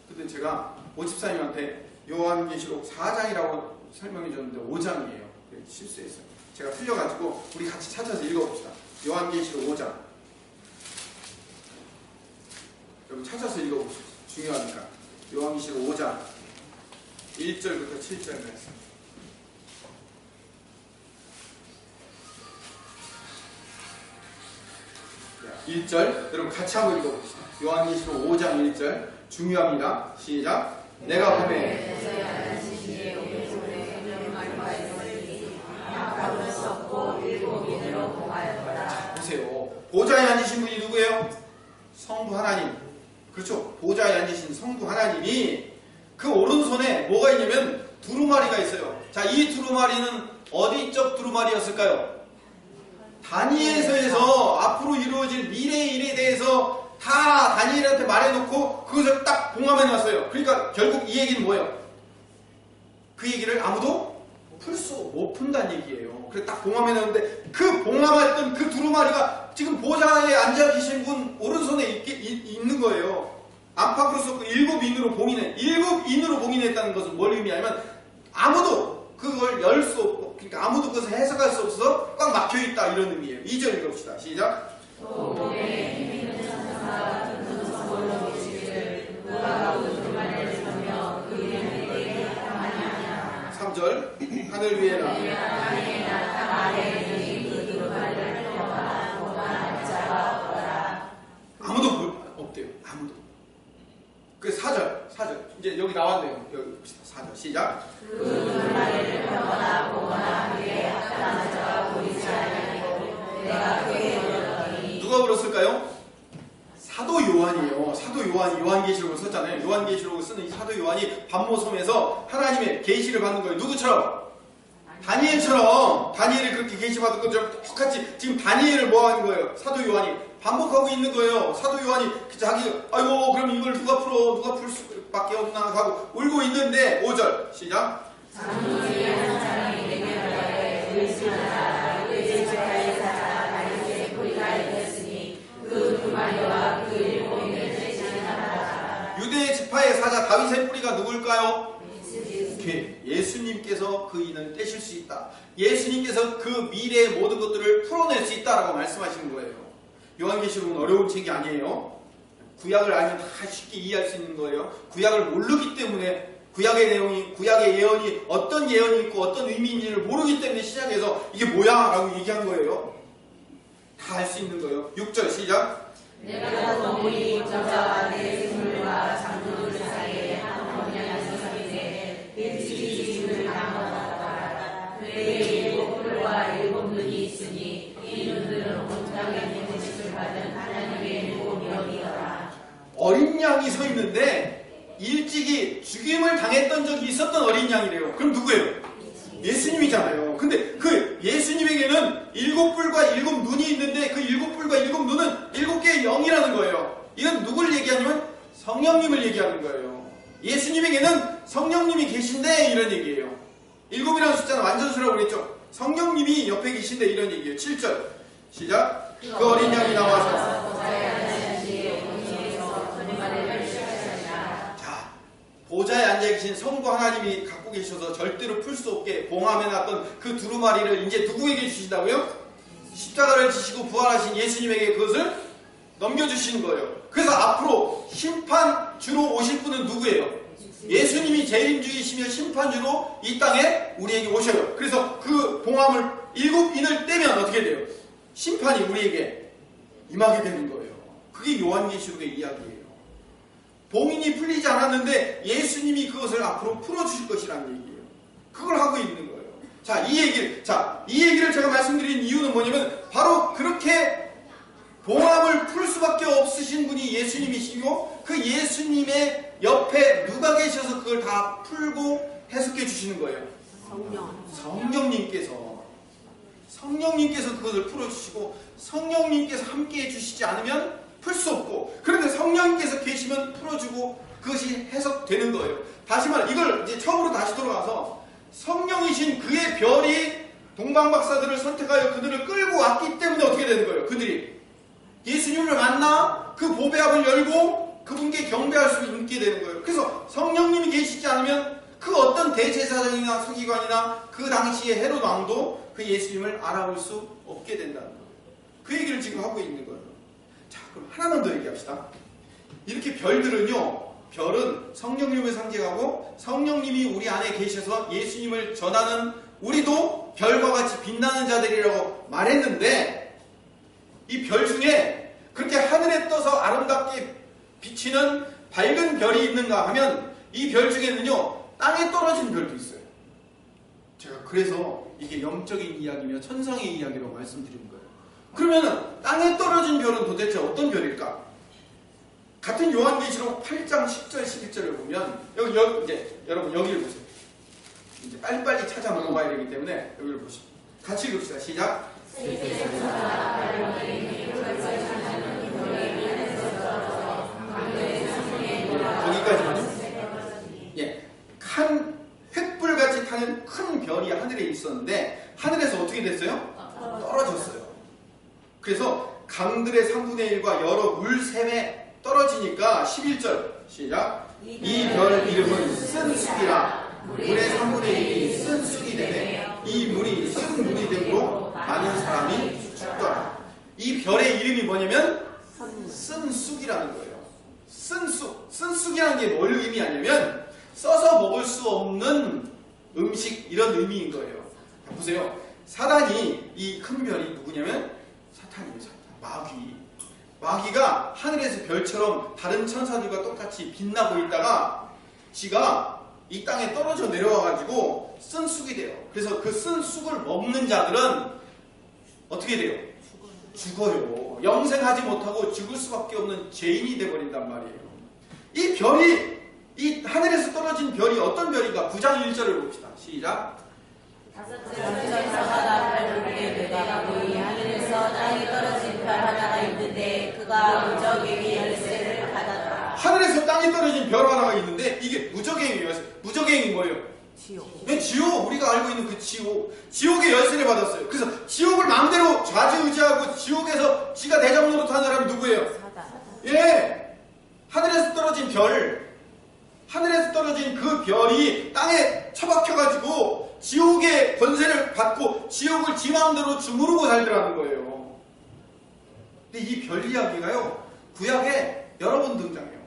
A: 근데 제가 모집사님한테 요한계시록 4장이라고 설명해 줬는데 5장이에요. 실수했어요. 제가 틀려가지고 우리 같이 찾아서 읽어봅시다. 요한계시록 5장. 여러분 찾아서 읽어보시죠. 중요하니까. 요한계시록 5장 1절부터 7절 말씀. 1절 여러분 같이 한번 읽어봅시다. 요한계시록 5장 1절 중요합니다. 시작. 내가 보매 보세요. 보좌에 앉으신 분이 누구예요? 성부 하나님. 그렇죠. 보좌에 앉으신 성부 하나님이 그 오른손에 뭐가 있냐면 두루마리가 있어요. 자, 이 두루마리는 어디 쪽 두루마리였을까요? 다니엘서에서 앞으로 이루어질 미래의 일에 대해서 다 다니엘한테 말해놓고 그것을 딱 봉함해 놨어요. 그러니까 결국 이 얘기는 뭐예요? 그 얘기를 아무도 못 푼다는 얘기예요. 그래서 딱 봉함해 놨는데 그 봉함했던 그 두루마리가 지금 보좌에 앉아 계신 분 오른손에 있는 거예요. 안팎으로 쏟고 일곱 인으로 봉인했다는 것은 뭘 의미하냐면 아무도 그걸 열 수 없고, 그러니까 아무도 그것을 해석할 수 없어서 꽉 막혀 있다, 이런 의미예요. 2절 읽어봅시다. 시작. 3절. 하늘 위에 아무도 없대요. 아무도. 그 4절. 이제 여기 나왔네요. 여기 봅시다. 4절. 시작. 누가 불렀을까요? 사도 요한이에요. 사도 요한이 요한계시록을 썼잖아요. 요한계시록을 쓰는 이 사도 요한이 반모섬에서 하나님의 계시를 받는 거예요. 누구처럼? 다니엘처럼. 다니엘이 그렇게 계시받은 것처럼 똑같이 지금 다니엘을 뭐 하는 거예요? 사도 요한이 반복하고 있는 거예요. 사도 요한이 자기 아이고 그럼 이걸 누가 풀 수밖에 없나 하고 울고 있는데 5절 시작. 유대의 지파의 사자 다윗의 뿌리가 누굴까요? 예수님께서 그 인을 떼실 수 있다. 예수님께서 그 미래의 모든 것들을 풀어낼 수 있다라고 말씀하시는 거예요. 요한계시록은 어려운 책이 아니에요. 구약을 알면 다 쉽게 이해할 수 있는 거예요. 구약을 모르기 때문에 구약의 내용이, 구약의 예언이 어떤 예언이 있고 어떤 의미인지를 모르기 때문에 시작해서 이게 뭐야? 라고 얘기한 거예요. 다 알 수 있는 거예요. 6절 시작.
B: 내가 너무이 저자와 내 생물과 장로들 사이에 한 언약을 세상에 내 지식을 당하다. 내 일곱 뿔과 일곱 눈이 있으니 이 눈들은 온 땅에 있는 지식을 받은 하나님의 일곱 영이더라.
A: 어린 양이 서 있는데 일찍이 죽임을 당했던 적이 있었던 어린 양이래요. 그럼 누구예요? 예수님이잖아요. 근데 그 예수님에게는 일곱 뿔과 일곱 눈이 있는데 그 일곱 뿔과 일곱 눈은 일곱 개의 영이라는 거예요. 이건 누굴 얘기하냐면 성령님을 얘기하는 거예요. 예수님에게는 성령님이 계신데 이런 얘기예요. 일곱이라는 숫자는 완전수라고 그랬죠. 성령님이 옆에 계신데 이런 얘기예요. 7절 시작. 그 어린 양이 나와서 보좌에 앉아계신 성부 하나님이 갖고 계셔서 절대로 풀 수 없게 봉함해놨던 그 두루마리를 이제 누구에게 주신다고요? 십자가를 지시고 부활하신 예수님에게 그것을 넘겨주시는 거예요. 그래서 앞으로 심판주로 오실 분은 누구예요? 예수님이 재림주이시며 심판주로 이 땅에 우리에게 오셔요. 그래서 그 봉함을 일곱 인을 떼면 어떻게 돼요? 심판이 우리에게 임하게 되는 거예요. 그게 요한계시록의 이야기예요. 봉인이 풀리지 않았는데 예수님이 그것을 앞으로 풀어주실 것이라는 얘기예요. 그걸 하고 있는 거예요. 이 얘기를 제가 말씀드린 이유는 뭐냐면 바로 그렇게 봉함을 풀 수밖에 없으신 분이 예수님이시고 그 예수님의 옆에 누가 계셔서 그걸 다 풀고 해석해 주시는 거예요. 성령님께서 그것을 풀어주시고 성령님께서 함께 해주시지 않으면 풀 수 없고, 그런데 성령님께서 계시면 풀어주고 그것이 해석되는 거예요. 다시 말해, 이걸 이제 처음으로 다시 돌아가서 성령이신 그의 별이 동방박사들을 선택하여 그들을 끌고 왔기 때문에 어떻게 되는 거예요? 그들이 예수님을 만나 그 보배합을 열고 그분께 경배할 수 있게 되는 거예요. 그래서 성령님이 계시지 않으면 그 어떤 대제사장이나 서기관이나 그 당시의 헤롯 왕도 그 예수님을 알아볼 수 없게 된다는 거예요. 그 얘기를 지금 하고 있는 거예요. 자, 그럼 하나만 더 얘기합시다. 이렇게 별들은요, 별은 성령님을 상징하고 성령님이 우리 안에 계셔서 예수님을 전하는 우리도 별과 같이 빛나는 자들이라고 말했는데, 이 별 중에 그렇게 하늘에 떠서 아름답게 비치는 밝은 별이 있는가 하면 이 별 중에는요, 땅에 떨어진 별도 있어요. 제가 그래서 이게 영적인 이야기며 천상의 이야기라고 말씀드린 거예요. 그러면은 땅에 떨어진 별은 도대체 어떤 별일까? 같은 요한계시록 8장 10절 11절을 보면 이제 여러분 여기를 보세요. 이제 빨리빨리 찾아 넘어가야 되기 때문에 여기를 보시죠. 같이 읽읍시다. 시작. 거기까지만요. 예, 한 횃불같이 타는 큰 별이 하늘에 있었는데 하늘에서 어떻게 됐어요? 떨어졌어요. 그래서 강들의 3분의 1과 여러 물샘에 떨어지니까 11절 시작. 이 별 이름은 쓴쑥이라. 물의 3분의 1이 쓴쑥이 되네. 이 물이 쓴 물이 되므로 많은 사람이 죽더라. 이 별의 이름이 뭐냐면 쓴쑥이라는 거예요. 쓴쑥. 쓴쑥이라는 게 뭘 의미하냐면 써서 먹을 수 없는 음식, 이런 의미인 거예요. 보세요. 사단이, 이 큰 별이 누구냐면 사탄이에요. 사탄. 마귀가 하늘에서 별처럼 다른 천사들과 똑같이 빛나고 있다가 지가 이 땅에 떨어져 내려와가지고 쓴 쑥이 돼요. 그래서 그 쓴 쑥을 먹는 자들은 어떻게 돼요? 죽어요. 영생하지 못하고 죽을 수밖에 없는 죄인이 돼버린단 말이에요. 이 별이, 이 하늘에서 떨어진 별이 어떤 별인가? 9장 1절을 봅시다. 시작.
B: 천사가 별을 내가 보이 하늘에서 땅에 떨어진 별 하나가 있는데 그가 무적행의 열쇠를 받았더라.
A: 하늘에서 땅에 떨어진 별 하나가 있는데 이게 무적행의 열쇠. 무적행이 뭐예요?
B: 지옥.
A: 네, 지옥. 우리가 알고 있는 그 지옥. 지옥의 열쇠를 받았어요. 그래서 지옥을 마음대로 좌지우지하고 지옥에서 지가 대장 노릇하는 사람이 누구예요?
B: 사단.
A: 예. 하늘에서 떨어진 별. 하늘에서 떨어진 그 별이 땅에 처박혀가지고 지옥의 권세를 받고 지옥을 지 마음대로 주무르고 살더라는 거예요. 근데 이 별 이야기가요, 구약에 여러 번 등장해요.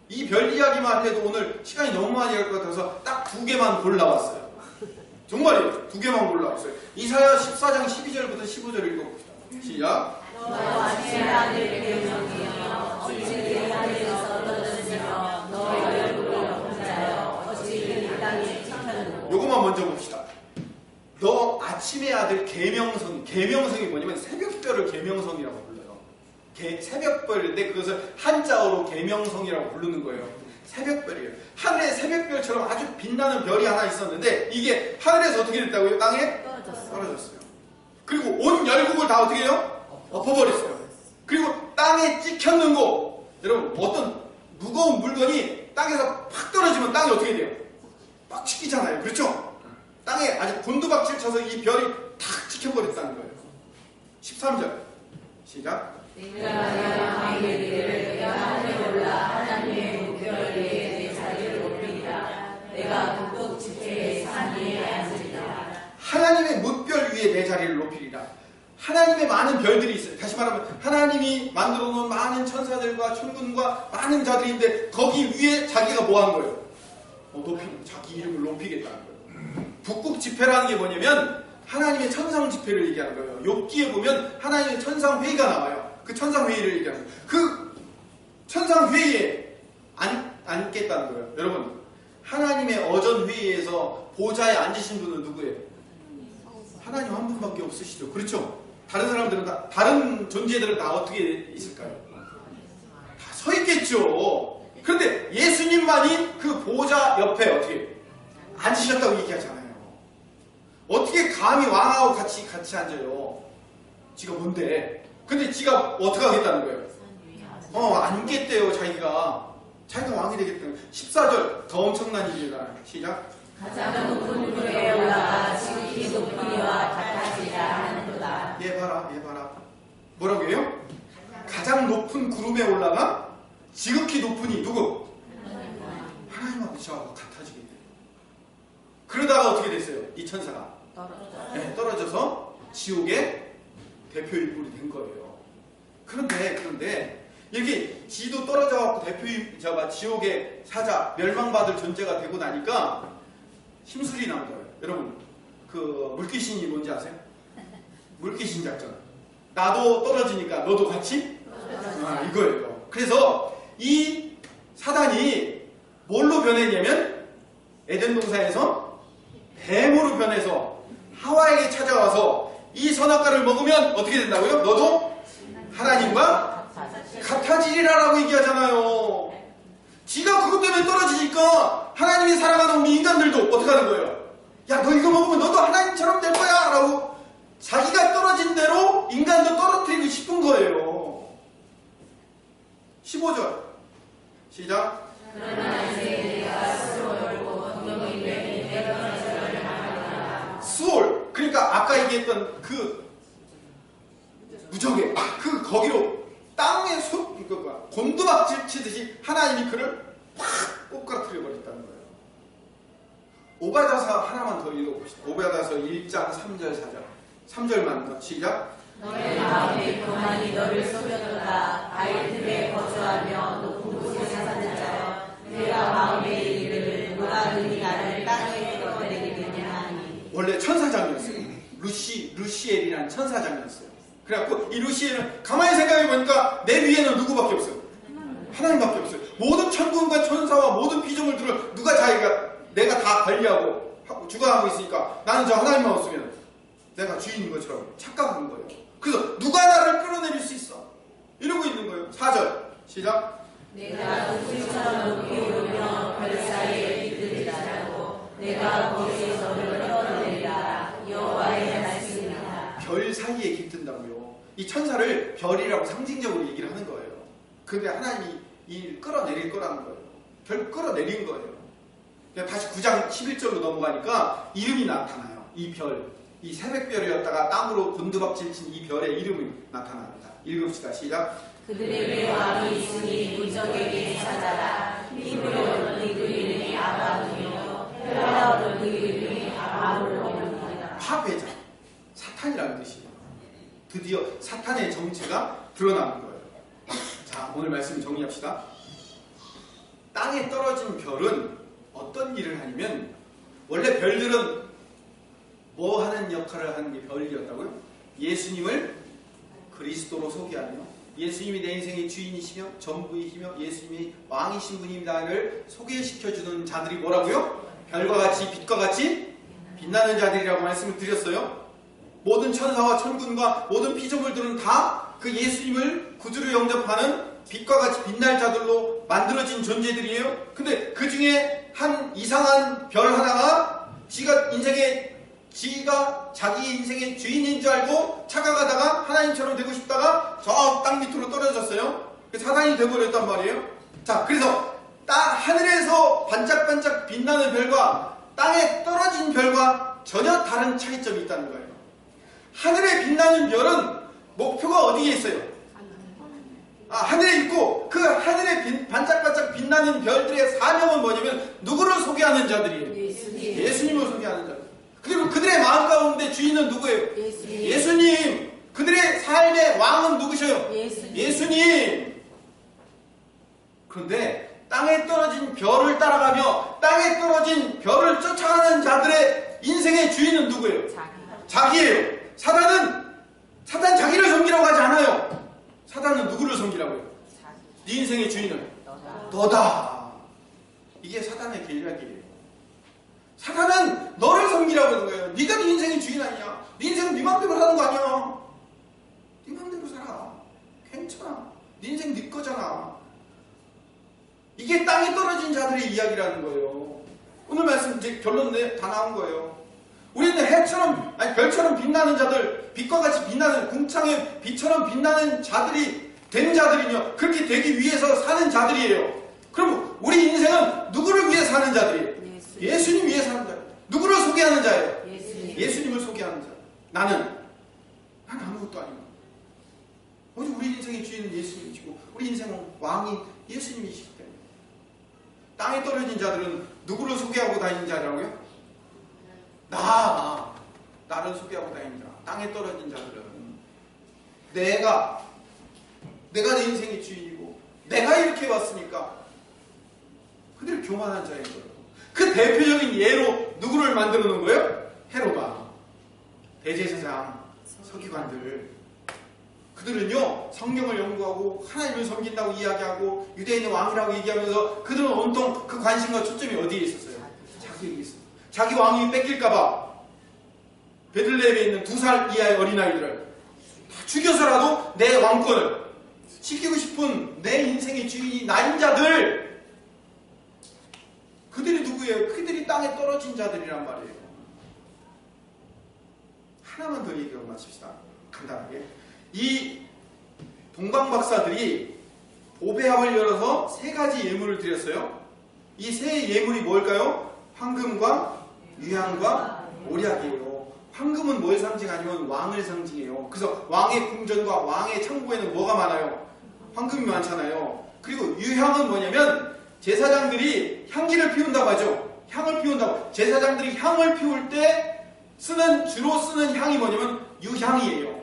A: 이 별 이야기만 해도 오늘 시간이 너무 많이 갈 것 같아서 딱 2개만 골라왔어요. 정말이에요. 2개만 골라왔어요. 이사야 14장 12절부터 15절 읽어봅시다. 시작.
B: 너 아침에 하늘을 계명이여 어찌 하늘에서 떨어지며 너의 얼굴을 엎은 자여 어찌 이 땅에 지켰느냐.
A: 요것만 먼저 봅시다. 너 아침의 아들 계명성. 계명성이 뭐냐면 새벽별을 계명성이라고 불러요. 새벽별인데 그것을 한자어로 계명성이라고 부르는 거예요. 새벽별이에요. 하늘에 새벽별처럼 아주 빛나는 별이 하나 있었는데 이게 하늘에서 어떻게 됐다고요? 땅에 떨어졌어요. 그리고 온 열국을 다 어떻게 해요? 엎어버렸어요. 그리고 땅에 찍혔는 거. 여러분, 어떤 무거운 물건이 땅에서 팍 떨어지면 땅이 어떻게 돼요? 팍 찍히잖아요. 그렇죠? 땅에 아주 곤두박질 쳐서 이 별이 탁 찍혀버렸다는 거예요. 13절 시작.
B: 내가 하늘에 올라 하나님의 무별 위에 내 자리를 높이리라. 내가 북극 지폐의 산 위에 앉으리라.
A: 하나님의 무별 위에 내 자리를 높이리라. 하나님의 많은 별들이 있어요. 다시 말하면 하나님이 만들어 놓은 많은 천사들과 천군과 많은 자들인데 거기 위에 자기가 뭐 한 거예요? 자기 이름을 높이겠다는 거예요. 북극 지폐라는 게 뭐냐면 하나님의 천상 지폐를 얘기하는 거예요. 욥기에 보면 하나님의 천상 회의가 나와요. 그 천상 회의를 얘기하는 거예요. 그 천상 회의에 앉겠다는 거예요. 여러분, 하나님의 어전 회의에서 보좌에 앉으신 분은 누구예요? 하나님 한 분밖에 없으시죠. 그렇죠? 다른 사람들은 다, 다른 존재들은 다 어떻게 있을까요? 다 서 있겠죠. 그런데 예수님만이 그 보좌 옆에 어떻게 앉으셨다고 얘기하잖아요. 어떻게 감히 왕하고 같이 앉아요? 지가 뭔데? 근데 지가 어떻게 하겠다는 거예요? 앉겠대요. 자기가 왕이 되겠다는 거예요. 14절 더 엄청난 일이다. 시작.
B: 가장 높은 구름에 올라가 지극히 높은 이와 같아지라 하는도다.
A: 얘 봐라. 뭐라고 해요? 가장 높은 구름에 올라가 지극히 높은 이 누구? 하나님하고 저하고 같아지게 돼요. 그러다가 어떻게 됐어요? 이 천사가 떨어져서 지옥의 대표 인물이 된 거예요. 그런데 이렇게 지도 떨어져갖고 대표자가 지옥의 사자, 멸망받을 존재가 되고 나니까 힘술이 난 거예요. 여러분, 그 물귀신이 뭔지 아세요? 물귀신 작전. 나도 떨어지니까 너도 같이? 이거예요. 그래서 이 사단이 뭘로 변했냐면 에덴 동산에서 뱀으로 변해서 하와에게 찾아와서 이 선악과를 먹으면 어떻게 된다고요? 너도 하나님과 같아지리라라고 얘기하잖아요. 지가 그것 때문에 떨어지니까 하나님이 사랑하는 우리 인간들도 어떻게 하는 거예요? 야, 너 이거 먹으면 너도 하나님처럼 될 거야 라고 자기가 떨어진 대로 인간도 떨어뜨리고 싶은 거예요. 15절 시작. 수올, 그러니까 아까 얘기했던 그 무적에 거기로 땅에 곤두박질 치듯이 하나님이 그를 팍 꼬꾸라뜨려 버렸다는 거예요. 오바다서 하나만 더 읽어봅시다. 오바다서 1장 3절 4절 3절만 더 시작.
B: 너의 마음에 교만이 너를 속였도다. 바위틈에 거주하며 높은 곳에 사는 자여, 내가 마음에 이르기를 누가 능히 나를 땅에 끌어내리겠냐 하니.
A: 원래 천사장이었어요. 루시엘이라는 천사장이었어요. 그래갖고 이 루시엘은 가만히 생각해 보니까 내 위에는 누구밖에 없어요? 하나님밖에 없어요. 모든 천군과 천사와 모든 피조물들을 내가 다 관리하고 주관하고 있으니까 나는 저 하나님만 없으면 내가 주인인 것처럼 착각한 거예요. 그래서 누가 나를 끌어내릴 수 있어? 이러고 있는 거예요. 4절 시작.
B: 내가 독수리처럼 높이 오르며 별 사이에 깃들리라고 내가 거기에서 너를 끌어내리라. 여호와의 말씀이다.
A: 별 사이에 깃든다고요. 이 천사를 별이라고 상징적으로 얘기를 하는 거예요. 근데 하나님이 이 끌어내릴 거라는 거예요. 별 끌어내린 거예요. 다시 9장 11절로 넘어가니까 이름이 나타나요. 이 별, 이 새벽별이었다가 땅으로 곤두박질 친 이 별의 이름이 나타납니다. 읽읍시다. 시작.
B: 그들에게 왕이 있으니 무적에게 찾아라. 히브리어로 그 이름이 아바도요, 헬라어로 그 이름이 아볼로입니다.
A: 파괴자, 사탄이라는 뜻이에요. 드디어 사탄의 정체가 드러나는 거예요. 자, 오늘 말씀 정리합시다. 땅에 떨어진 별은 어떤 일을 하냐면, 원래 별들은 뭐 하는 역할을 하는 게 별이었다고요? 예수님을 그리스도로 소개하며, 예수님이 내 인생의 주인이시며 전부이시며 예수님이 왕이신 분입니다를 소개시켜주는 자들이 뭐라고요? 별과 같이 빛과 같이 빛나는 자들이라고 말씀을 드렸어요. 모든 천사와 천군과 모든 피조물들은 다 그 예수님을 구주로 영접하는 빛과 같이 빛날 자들로 만들어진 존재들이에요. 근데 그 중에 한 이상한 별 하나가 지가 자기 인생의 주인인 줄 알고 착각하다가 하나님처럼 되고 싶다가 저 땅 밑으로 떨어졌어요. 사단이 되어버렸단 말이에요. 자, 그래서 하늘에서 반짝반짝 빛나는 별과 땅에 떨어진 별과 전혀 다른 차이점이 있다는 거예요. 하늘에 빛나는 별은 목표가 어디에 있어요? 하늘에 있고, 그 하늘에 반짝반짝 빛나는 별들의 사명은 뭐냐면 누구를 소개하는 자들이에요? 예수님을 소개하는 자들. 그리고 그들의 마음 가운데 주인은 누구예요? 예수님. 그들의 삶의 왕은 누구셔요? 예수님. 그런데 땅에 떨어진 별을 따라가며 땅에 떨어진 별을 쫓아가는 자들의 인생의 주인은 누구예요? 자기예요. 사단 자기를 섬기라고 하지 않아요. 사단은 누구를 섬기라고 해요? 네 인생의 주인은 너다. 이게 사단의 계략이에요. 사단은 너를 섬기라고 하는 거예요. 네가 네 인생의 주인 아니야. 네 인생은 네 맘대로 사는 거 아니야. 네 맘대로 살아. 괜찮아. 네 인생 네 거잖아. 이게 땅에 떨어진 자들의 이야기라는 거예요. 오늘 말씀 이제 결론 다 나온 거예요. 우리는 별처럼 빛나는 자들, 빛과 같이 빛나는 궁창의 빛처럼 빛나는 자들이 된 자들이며 그렇게 되기 위해서 사는 자들이에요. 그럼 우리 인생은 누구를 위해 사는 자들이에요? 예수님 위해 사는 자. 누구를 소개하는 자예요? 예수님을 소개하는 자. 나는 아무것도 아니고 오직 우리 인생의 주인은 예수님이시고 우리 인생은 왕이 예수님이시기 때문에. 땅에 떨어진 자들은 누구를 소개하고 다니는 자라고요? 나를 소개하고 다니는 자. 땅에 떨어진 자들은 내가 내 인생의 주인이고 내가 이렇게 왔으니까 그들이 교만한 자인 거예요. 그 대표적인 예로 누구를 만들어 놓은 거예요? 헤로다. 대제사장, 서기관들. 그들은요 성경을 연구하고 하나님을 섬긴다고 이야기하고 유대인의 왕이라고 얘기하면서 그들은 온통 그 관심과 초점이 어디에 있었어요? 자기에게 있었어요. 자기 왕이 뺏길까봐 베들레헴에 있는 2살 이하의 어린아이들을 다 죽여서라도 내 왕권을 지키고 싶은 내 인생의 주인이 나인 자들. 그들이 누구예요? 그들이 땅에 떨어진 자들이란 말이에요. 하나만 더 얘기하고 마칩시다. 간단하게. 이 동방박사들이 보배함을 열어서 3가지 예물을 드렸어요. 이 세 예물이 뭘까요? 황금과 유향과 몰약이에요. 황금은 뭘 상징하냐면 왕을 상징해요. 그래서 왕의 궁전과 왕의 창고에는 뭐가 많아요? 황금이 많잖아요. 그리고 유향은 뭐냐면 제사장들이 향기를 피운다고 하죠. 향을 피운다고. 제사장들이 향을 피울 때 주로 쓰는 향이 뭐냐면 유향이에요.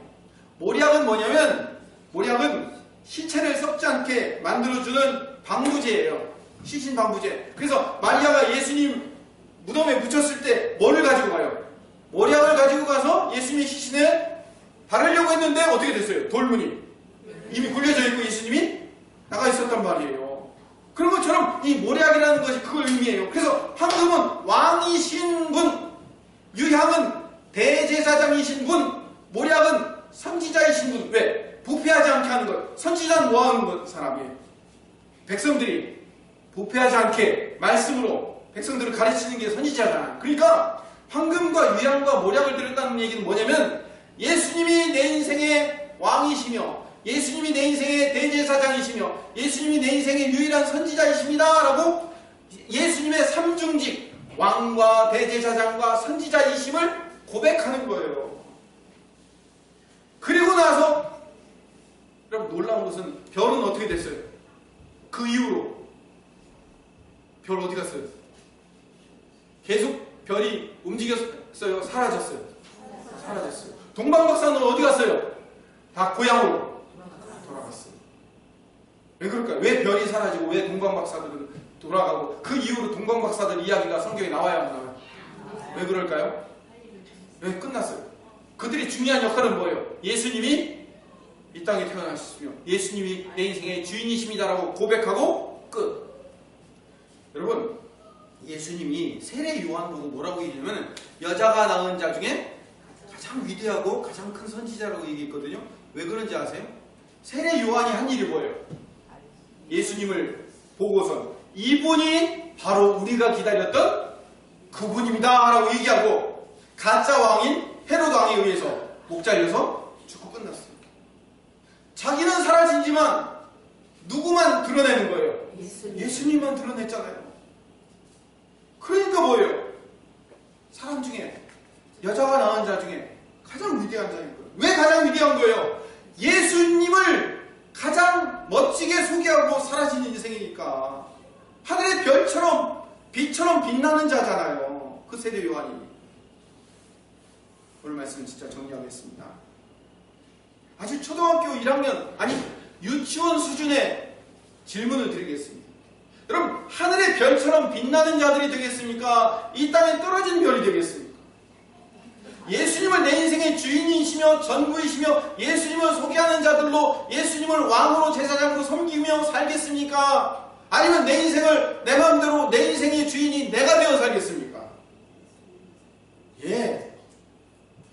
A: 모략은 뭐냐면 모략은 시체를 썩지 않게 만들어주는 방부제예요. 시신 방부제. 그래서 마리아가 예수님 무덤에 묻혔을 때 뭐를 가지고 가요? 모략을 가지고 가서 예수님의 시신에 바르려고 했는데 어떻게 됐어요? 돌문이 이미 굴려져 있고 예수님이 나가 있었단 말이에요. 그런 것처럼 이 모략이라는 것이 그걸 의미해요. 그래서 황금은 왕이신 분, 유향은 대제사장이신 분, 모략은 선지자이신 분. 왜? 부패하지 않게 하는 것. 선지자는 뭐 하는 사람이에요? 백성들이 부패하지 않게 말씀으로 백성들을 가르치는 게 선지자잖아요. 그러니까 황금과 유향과 모략을 드렸다는 얘기는 뭐냐면 예수님이 내 인생의 왕이시며 예수님이 내 인생의 대제사장이시며 예수님이 내 인생의 유일한 선지자이십니다 라고 예수님의 삼중직 왕과 대제사장과 선지자이심을 고백하는 거예요. 그리고 나서 여러분 놀라운 것은 별은 어떻게 됐어요? 그 이후로 별 어디 갔어요? 계속 별이 움직였어요? 사라졌어요? 사라졌어요. 동방박사는 어디 갔어요? 다 고향으로 돌아갔어요. 왜 그럴까요? 왜 별이 사라지고 왜 동방박사들은 돌아가고 그 이후로 동방박사들 이야기가 성경에 나와야 안 나와요? 왜 그럴까요? 왜 끝났어요? 그들이 중요한 역할은 뭐예요? 예수님이 이 땅에 태어나셨으며 예수님이 내 인생의 주인이십니다라고 고백하고 끝. 여러분 예수님이 세례 요한 보고 뭐라고 얘기하냐면 여자가 낳은 자 중에 가장 위대하고 가장 큰 선지자라고 얘기했거든요. 왜 그런지 아세요? 세례 요한이 한 일이 뭐예요? 예수님을 보고선 이분이 바로 우리가 기다렸던 그분입니다 라고 얘기하고 가짜 왕인 헤로드 왕에 의해서 목 잘려서 죽고 끝났어요. 자기는 사라진지만 누구만 드러내는 거예요? 예수님만 드러냈잖아요. 그러니까 뭐예요? 사람 중에 여자가 낳은 자 중에 가장 위대한 자인 거예요. 왜 가장 위대한 거예요? 예수님을 가장 멋지게 소개하고 사라진 인생이니까. 하늘의 별처럼 빛처럼 빛나는 자잖아요. 그 세례 요한이. 오늘 말씀 진짜 정리하겠습니다. 아주 초등학교 1학년 아니 유치원 수준의 질문을 드리겠습니다. 여러분 하늘의 별처럼 빛나는 자들이 되겠습니까? 이 땅에 떨어진 별이 되겠습니까? 예수님을 내 인생의 주인이시며 전부이시며 예수님을 소개하는 자들로 예수님을 왕으로 제사장으로 섬기며 살겠습니까? 아니면 내 인생을 내 마음대로 내 인생의 주인이 내가 되어 살겠습니까? 예,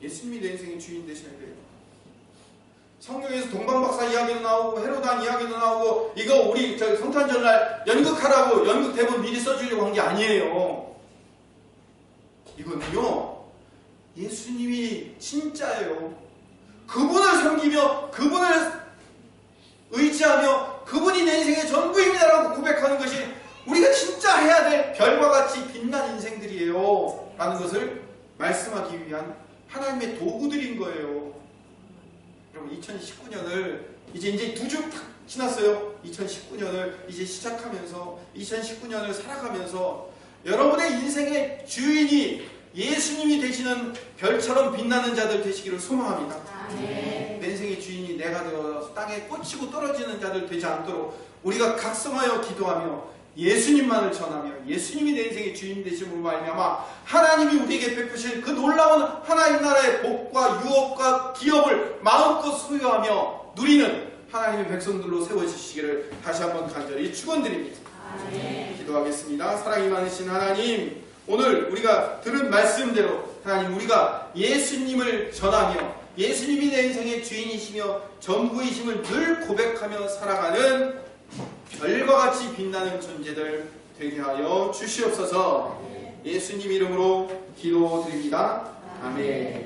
A: 예수님이 내 인생의 주인 되셔야 돼요. 성경에서 동방박사 이야기도 나오고 헤로단 이야기도 나오고 이거 우리 성탄절날 연극하라고 연극 대본 미리 써주려고 한 게 아니에요. 이거는요 예수님이 진짜예요. 그분을 섬기며 그분을 의지하며 그분이 내 인생의 전부입니다라고 고백하는 것이 우리가 진짜 해야 될 별과 같이 빛난 인생들이에요 라는 것을 말씀하기 위한 하나님의 도구들인 거예요. 여러분 2019년을 이제 2주 딱 지났어요. 2019년을 이제 시작하면서 2019년을 살아가면서 여러분의 인생의 주인이 예수님이 되시는 별처럼 빛나는 자들 되시기를 소망합니다. 내 인생의 주인이 내가 되어서 땅에 꽂히고 떨어지는 자들 되지 않도록 우리가 각성하여 기도하며 예수님만을 전하며 예수님이 내 인생의 주인 되심으로 말미암아 하나님이 우리에게 베푸실 그 놀라운 하나님 나라의 복과 유업과 기업을 마음껏 소유하며 누리는 하나님의 백성들로 세워주시기를 다시 한번 간절히 축원드립니다. 기도하겠습니다. 사랑이 많으신 하나님, 오늘 우리가 들은 말씀대로 하나님 우리가 예수님을 전하며 예수님이 내 인생의 주인이시며 전부이심을 늘 고백하며 살아가는 별과 같이 빛나는 존재들 되게 하여 주시옵소서. 예수님 이름으로 기도드립니다. 아멘.